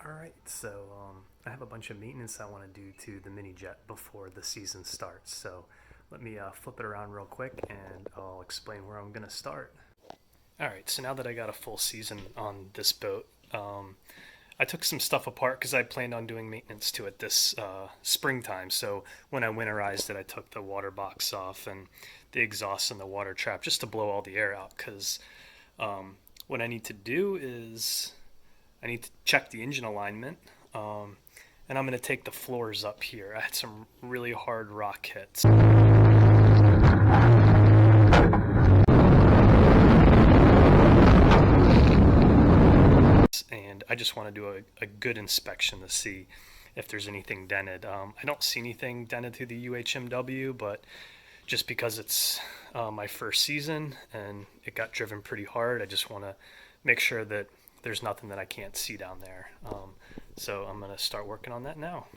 Alright, so I have a bunch of maintenance I want to do to the MiniJet before the season starts. So let me flip it around real quick and I'll explain where I'm going to start. Alright, so now that I got a full season on this boat, I took some stuff apart because I planned on doing maintenance to it this springtime. So when I winterized it, I took the water box off and the exhaust and the water trap just to blow all the air out because what I need to do is I need to check the engine alignment, and I'm going to take the floors up here. I had some really hard rock hits. And I just want to do a good inspection to see if there's anything dented. I don't see anything dented through the UHMW, but just because it's my first season and it got driven pretty hard, I just want to make sure that there's nothing that I can't see down there. So I'm going to start working on that now.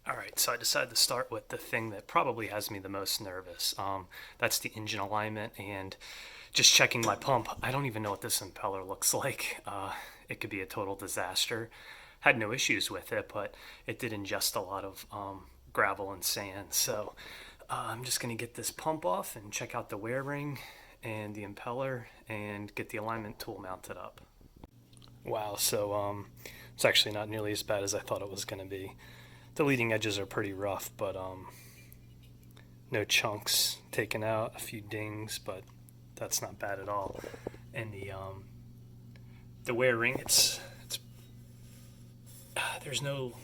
Alright, so I decided to start with the thing that probably has me the most nervous. That's the engine alignment and just checking my pump. I don't even know what this impeller looks like. It could be a total disaster. Had no issues with it, but it did ingest a lot of gravel and sand. So I'm just going to get this pump off and check out the wear ring and the impeller and get the alignment tool mounted up. Wow, so it's actually not nearly as bad as I thought it was going to be. The leading edges are pretty rough, but no chunks taken out, a few dings, but that's not bad at all. And the wear ring, it's there's no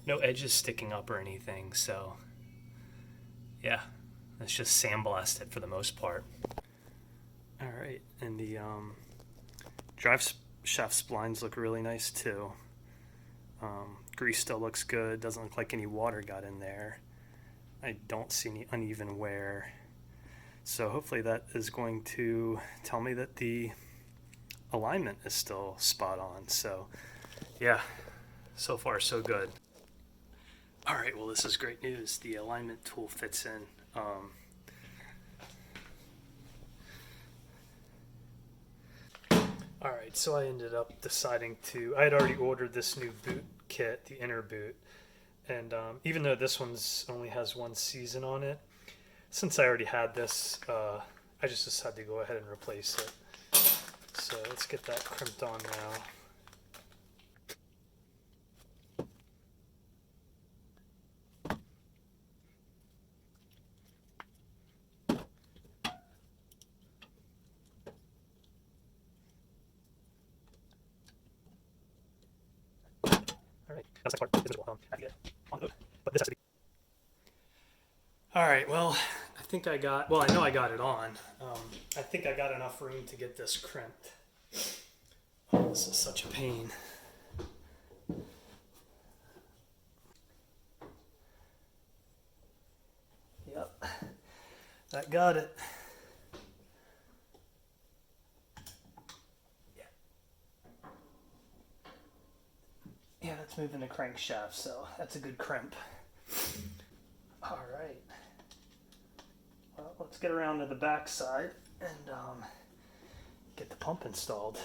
edges sticking up or anything, so yeah, it's just sandblasted for the most part. All right, and the drive shaft splines look really nice too. Grease still looks good, doesn't look like any water got in there. I don't see any uneven wear. So hopefully that is going to tell me that the alignment is still spot on. So yeah, so far so good. All right, well this is great news. The alignment tool fits in. Alright, so I ended up deciding I had already ordered this new boot kit, the inner boot, and even though this one's only has one season on it, since I already had this, I just decided to go ahead and replace it. So let's get that crimped on now. Alright, that's the next part. This is what I have to get on the boat. But this has to be. Alright, well, I know I got it on. I think I got enough room to get this crimped. Oh, this is such a pain. Yep, that got it. Yeah, that's moving the crankshaft, so that's a good crimp. All right. Well, let's get around to the back side and get the pump installed.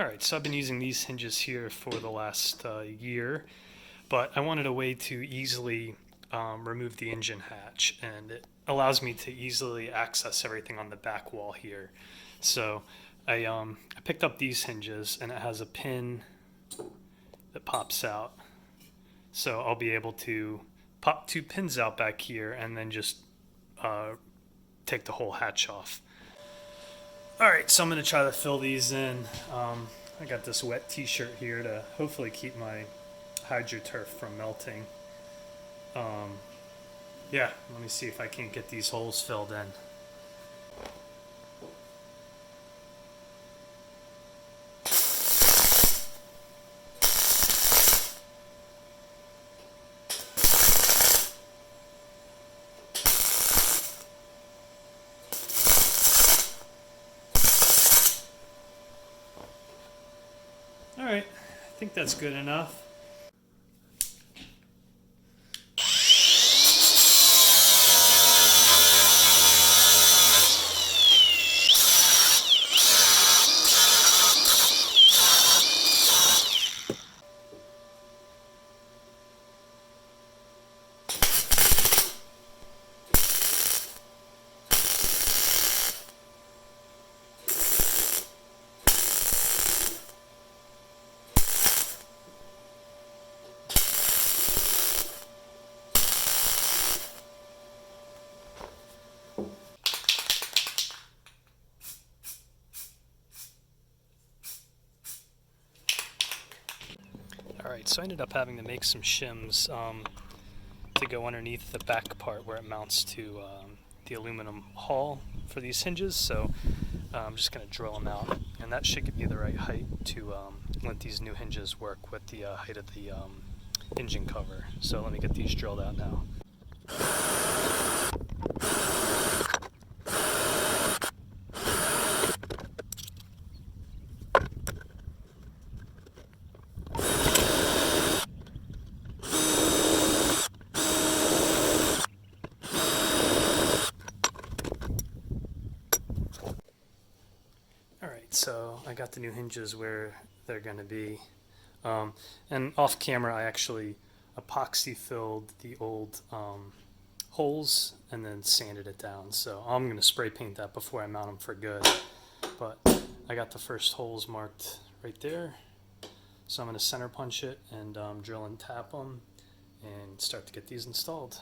Alright, so I've been using these hinges here for the last year, but I wanted a way to easily remove the engine hatch, and it allows me to easily access everything on the back wall here. So I picked up these hinges, and it has a pin that pops out. So I'll be able to pop 2 pins out back here and then just take the whole hatch off. Alright, so I'm going to try to fill these in. I got this wet t-shirt here to hopefully keep my HydroTurf from melting. Yeah, let me see if I can't get these holes filled in. Alright, I think that's good enough. Alright, so I ended up having to make some shims to go underneath the back part where it mounts to the aluminum hull for these hinges, so I'm just going to drill them out, and that should give me the right height to let these new hinges work with the height of the engine cover. So let me get these drilled out now. So I got the new hinges where they're going to be, and off camera I actually epoxy filled the old holes and then sanded it down. So I'm going to spray paint that before I mount them for good, but I got the first holes marked right there, so I'm going to center punch it and drill and tap them and start to get these installed.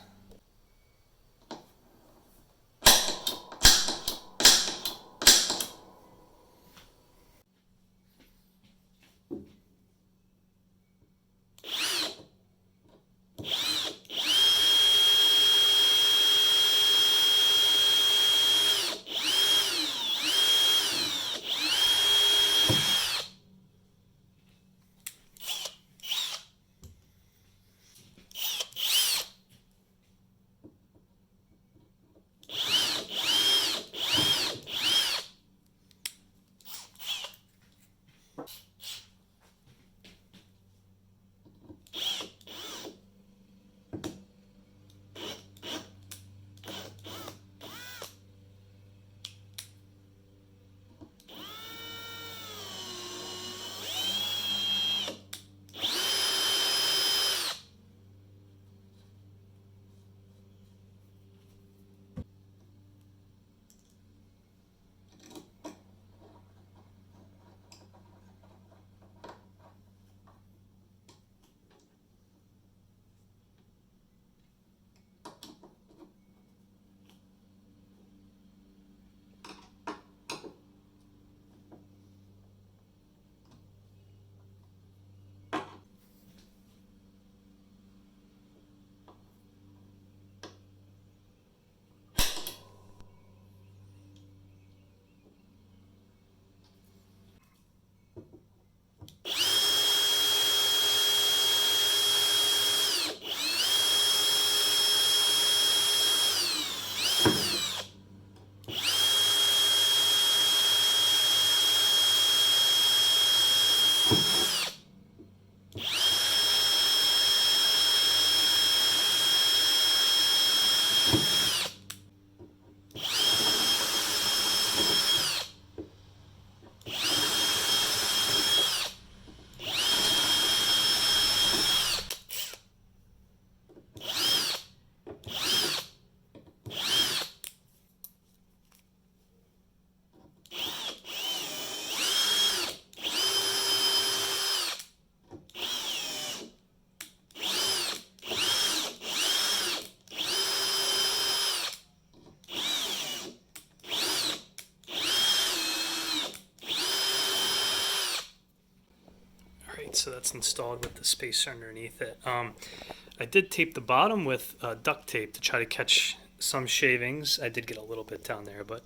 so that's installed with the spacer underneath it. I did tape the bottom with duct tape to try to catch some shavings. I did get a little bit down there, but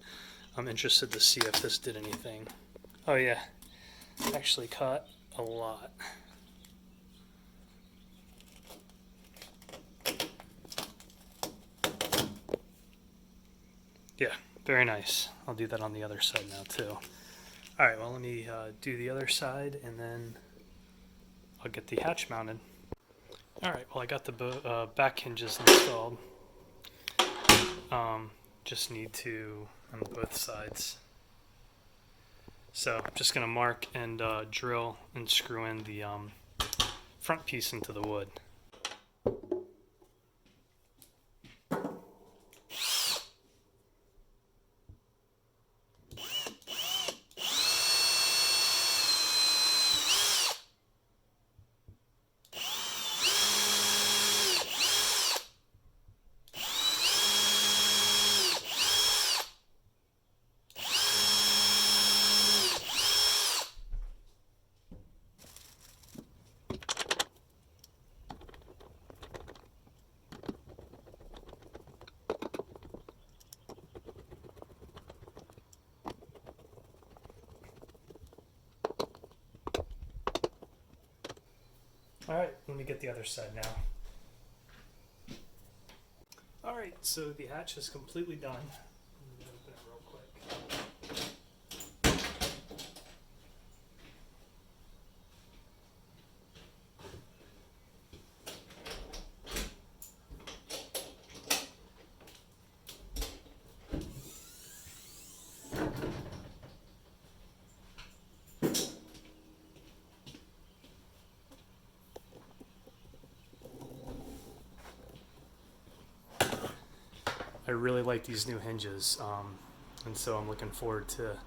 I'm interested to see if this did anything. Oh yeah, actually caught a lot. Yeah, very nice. I'll do that on the other side now too. All right, well let me do the other side and then I'll get the hatch mounted. All right, well I got the back hinges installed. Just need to on both sides. So I'm just gonna mark and drill and screw in the front piece into the wood. All right, let me get the other side now. All right, so the hatch is completely done. Let me open it real quick. I really like these new hinges, and so I'm looking forward to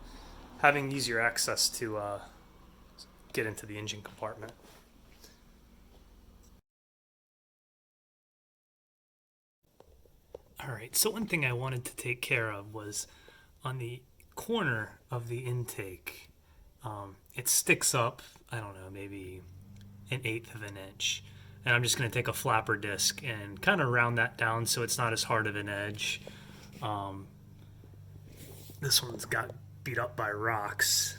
having easier access to get into the engine compartment. All right, so one thing I wanted to take care of was on the corner of the intake. It sticks up, I don't know, maybe 1/8 of an inch. And I'm just going to take a flapper disc and kind of round that down so it's not as hard of an edge. This one's got beat up by rocks.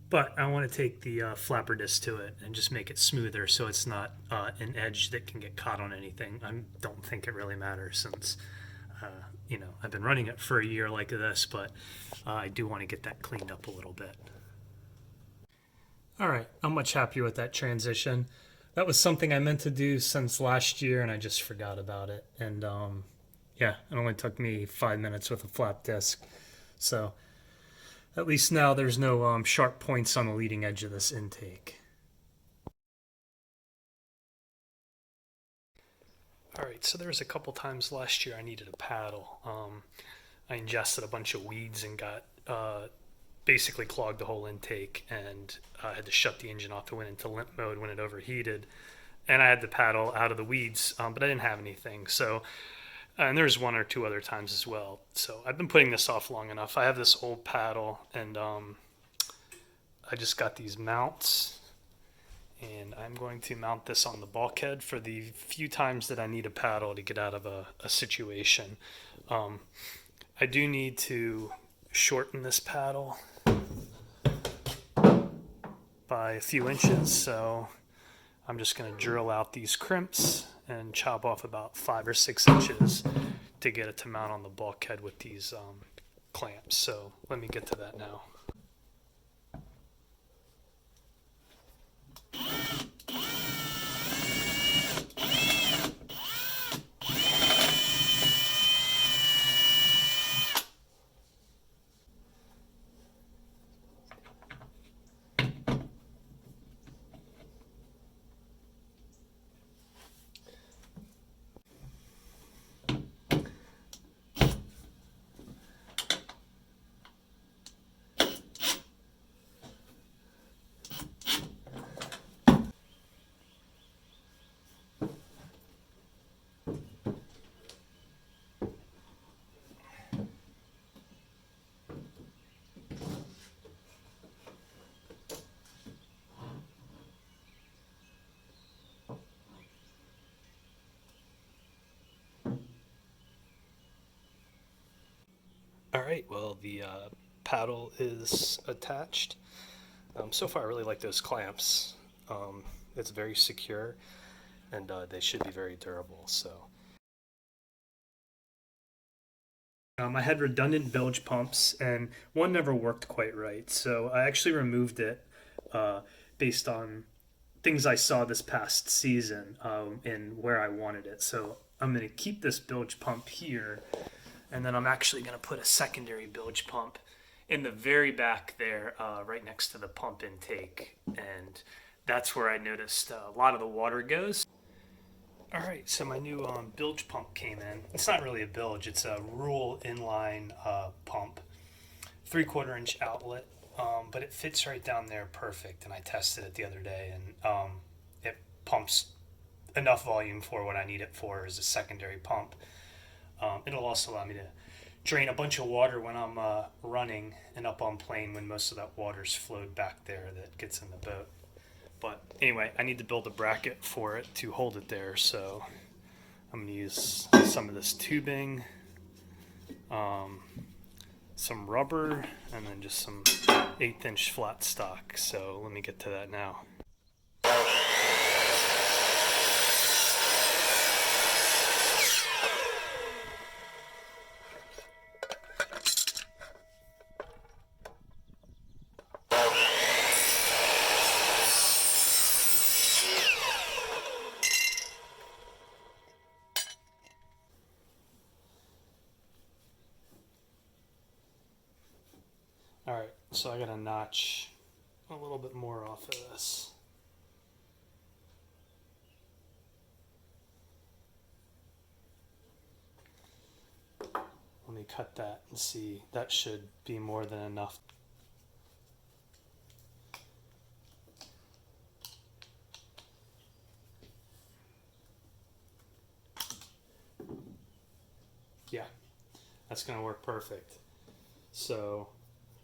But I want to take the flapper disc to it and just make it smoother so it's not an edge that can get caught on anything. I don't think it really matters since, I've been running it for a year like this, but I do want to get that cleaned up a little bit. All right, I'm much happier with that transition. That was something I meant to do since last year and I just forgot about it. And yeah, it only took me 5 minutes with a flap disc. So at least now there's no sharp points on the leading edge of this intake. All right, so there was a couple times last year I needed a paddle. I ingested a bunch of weeds and got basically clogged the whole intake, and I had to shut the engine off. It went into limp mode when it overheated, and I had to paddle out of the weeds, but I didn't have anything. So, and there's one or two other times as well. So I've been putting this off long enough. I have this old paddle, and I just got these mounts, and I'm going to mount this on the bulkhead for the few times that I need a paddle to get out of a situation. I do need to shorten this paddle by a few inches, so I'm just going to drill out these crimps and chop off about 5 or 6 inches to get it to mount on the bulkhead with these clamps. So let me get to that now. All right, well, the paddle is attached. So far, I really like those clamps. It's very secure, and they should be very durable. So, I had redundant bilge pumps, and one never worked quite right. So I actually removed it uh, based on things I saw this past season and where I wanted it. So I'm going to keep this bilge pump here, and then I'm actually going to put a secondary bilge pump in the very back there, right next to the pump intake. And that's where I noticed a lot of the water goes. All right, so my new bilge pump came in. It's not really a bilge, it's a rule inline pump, 3/4 inch outlet, but it fits right down there perfect. And I tested it the other day, and it pumps enough volume for what I need it for as a secondary pump. It'll also allow me to drain a bunch of water when I'm running and up on plane when most of that water's flowed back there that gets in the boat. But anyway, I need to build a bracket for it to hold it there, so I'm going to use some of this tubing, some rubber, and then just some 1/8 inch flat stock. So let me get to that now. Alright, so I got to notch a little bit more off of this. Let me cut that and see. That should be more than enough. Yeah, that's going to work perfect. So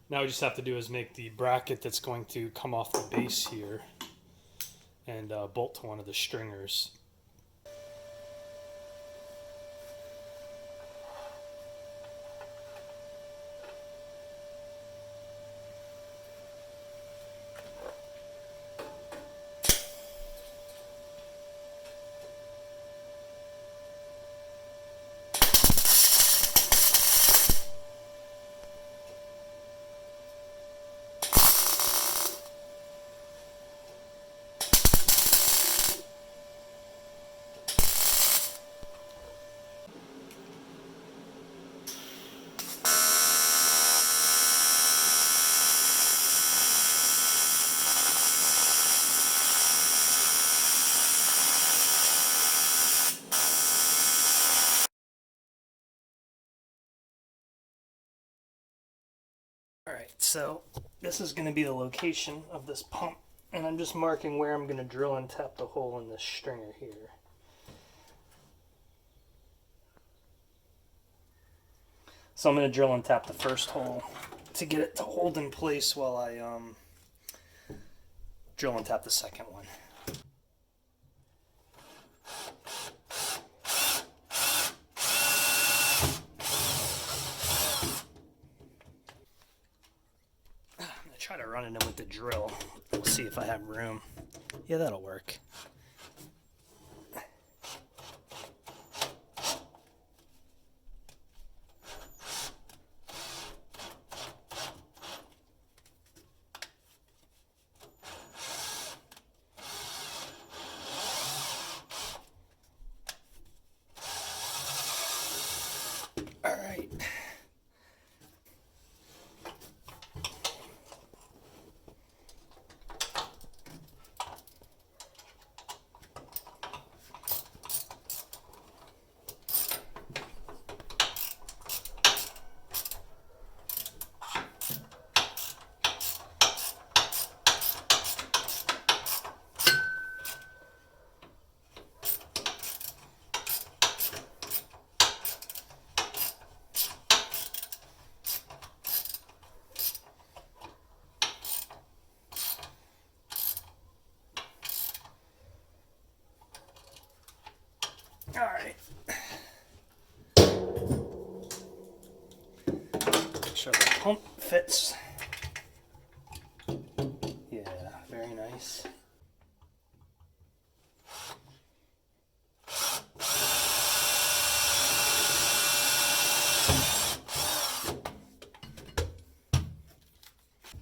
now we just have to do is make the bracket that's going to come off the base here and bolt to one of the stringers. Alright, so this is going to be the location of this pump, and I'm just marking where I'm going to drill and tap the hole in this stringer here. So I'm going to drill and tap the first hole to get it to hold in place while I drill and tap the second one. Try to run it in with the drill. We'll see if I have room. Yeah, that'll work. All right. sure the pump fits. Yeah, very nice.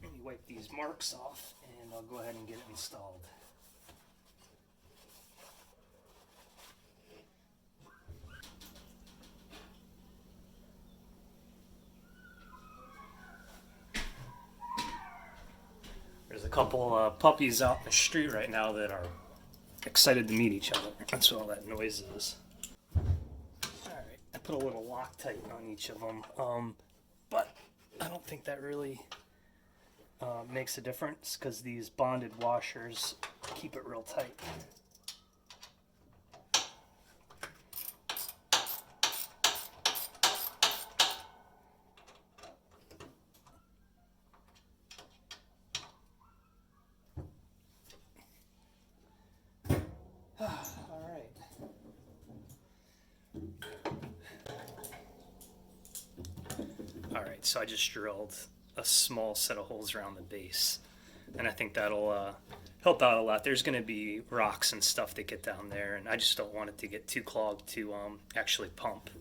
Let me wipe these marks off and I'll go ahead and get it installed. There's a couple puppies out in the street right now that are excited to meet each other. That's what all that noise is. Alright, I put a little Loctite on each of them, but I don't think that really makes a difference because these bonded washers keep it real tight. Alright, so I just drilled a small set of holes around the base, and I think that'll help out a lot. There's going to be rocks and stuff that get down there, and I just don't want it to get too clogged to actually pump.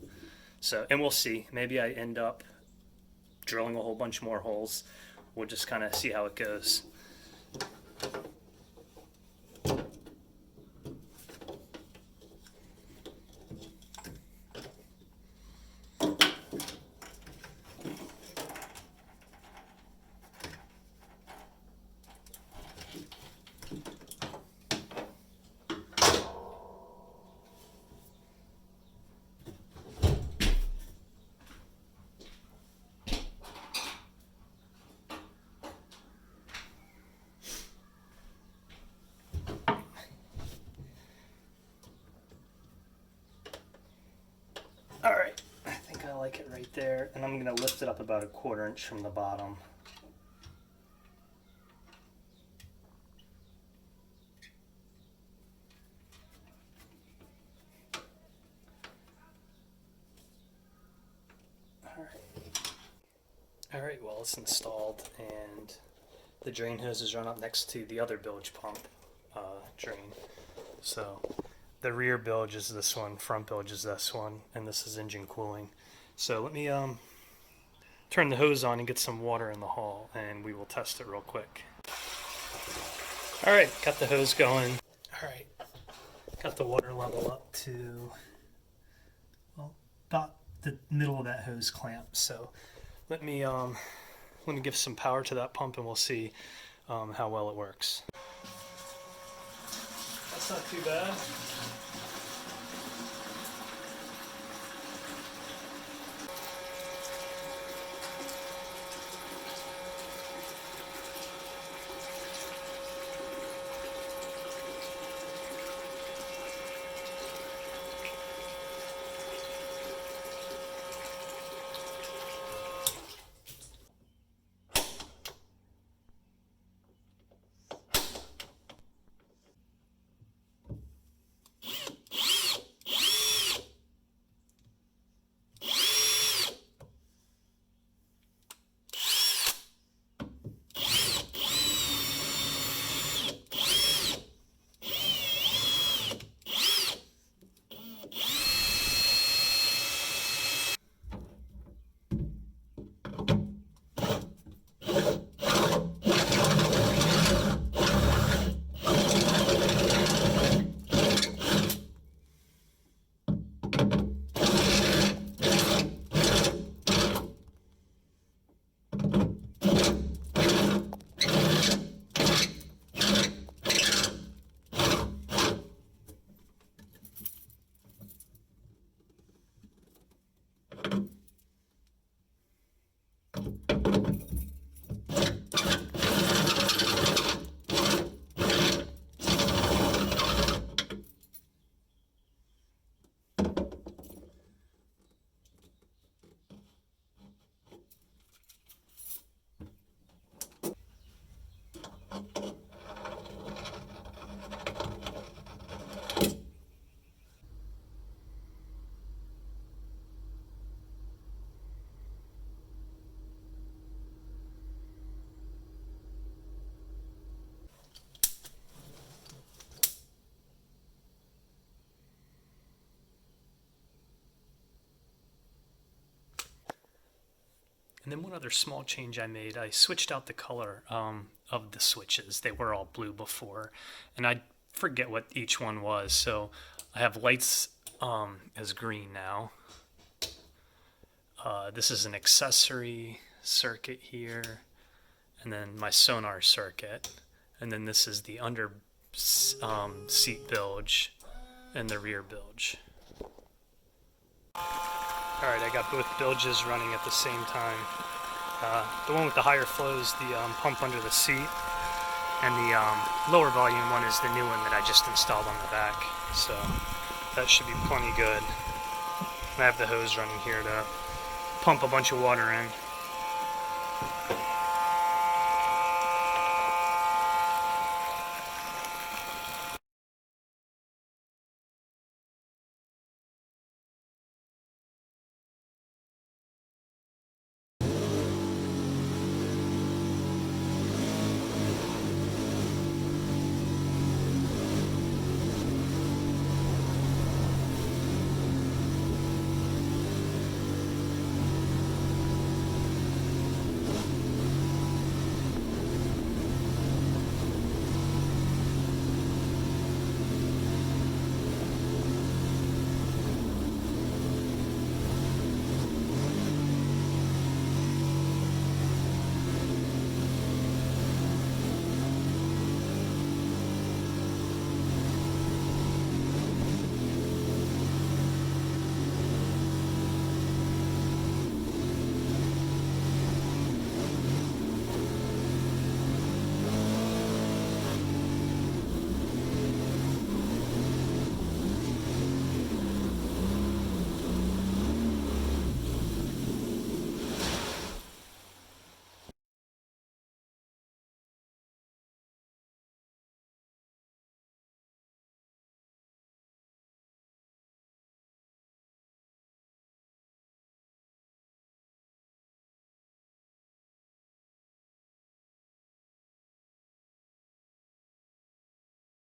So, and we'll see. Maybe I end up drilling a whole bunch more holes. We'll just kind of see how it goes. Alright, I think I like it right there, and I'm going to lift it up about 1/4 inch from the bottom. Alright, well it's installed, and the drain hoses run up next to the other bilge pump drain. So the rear bilge is this one, front bilge is this one, and this is engine cooling. So let me turn the hose on and get some water in the hull, and we will test it real quick. Alright, got the hose going. Alright, got the water level up to, well, about the middle of that hose clamp. So let me give some power to that pump, and we'll see how well it works. That's not too bad. And then one other small change I made, I switched out the color of the switches. They were all blue before, and I forget what each one was. So I have lights as green now. This is an accessory circuit here, and then my sonar circuit, and then this is the under seat bilge and the rear bilge. Alright, I got both bilges running at the same time. The one with the higher flow is the pump under the seat, and the lower volume one is the new one that I just installed on the back. So that should be plenty good. I have the hose running here to pump a bunch of water in.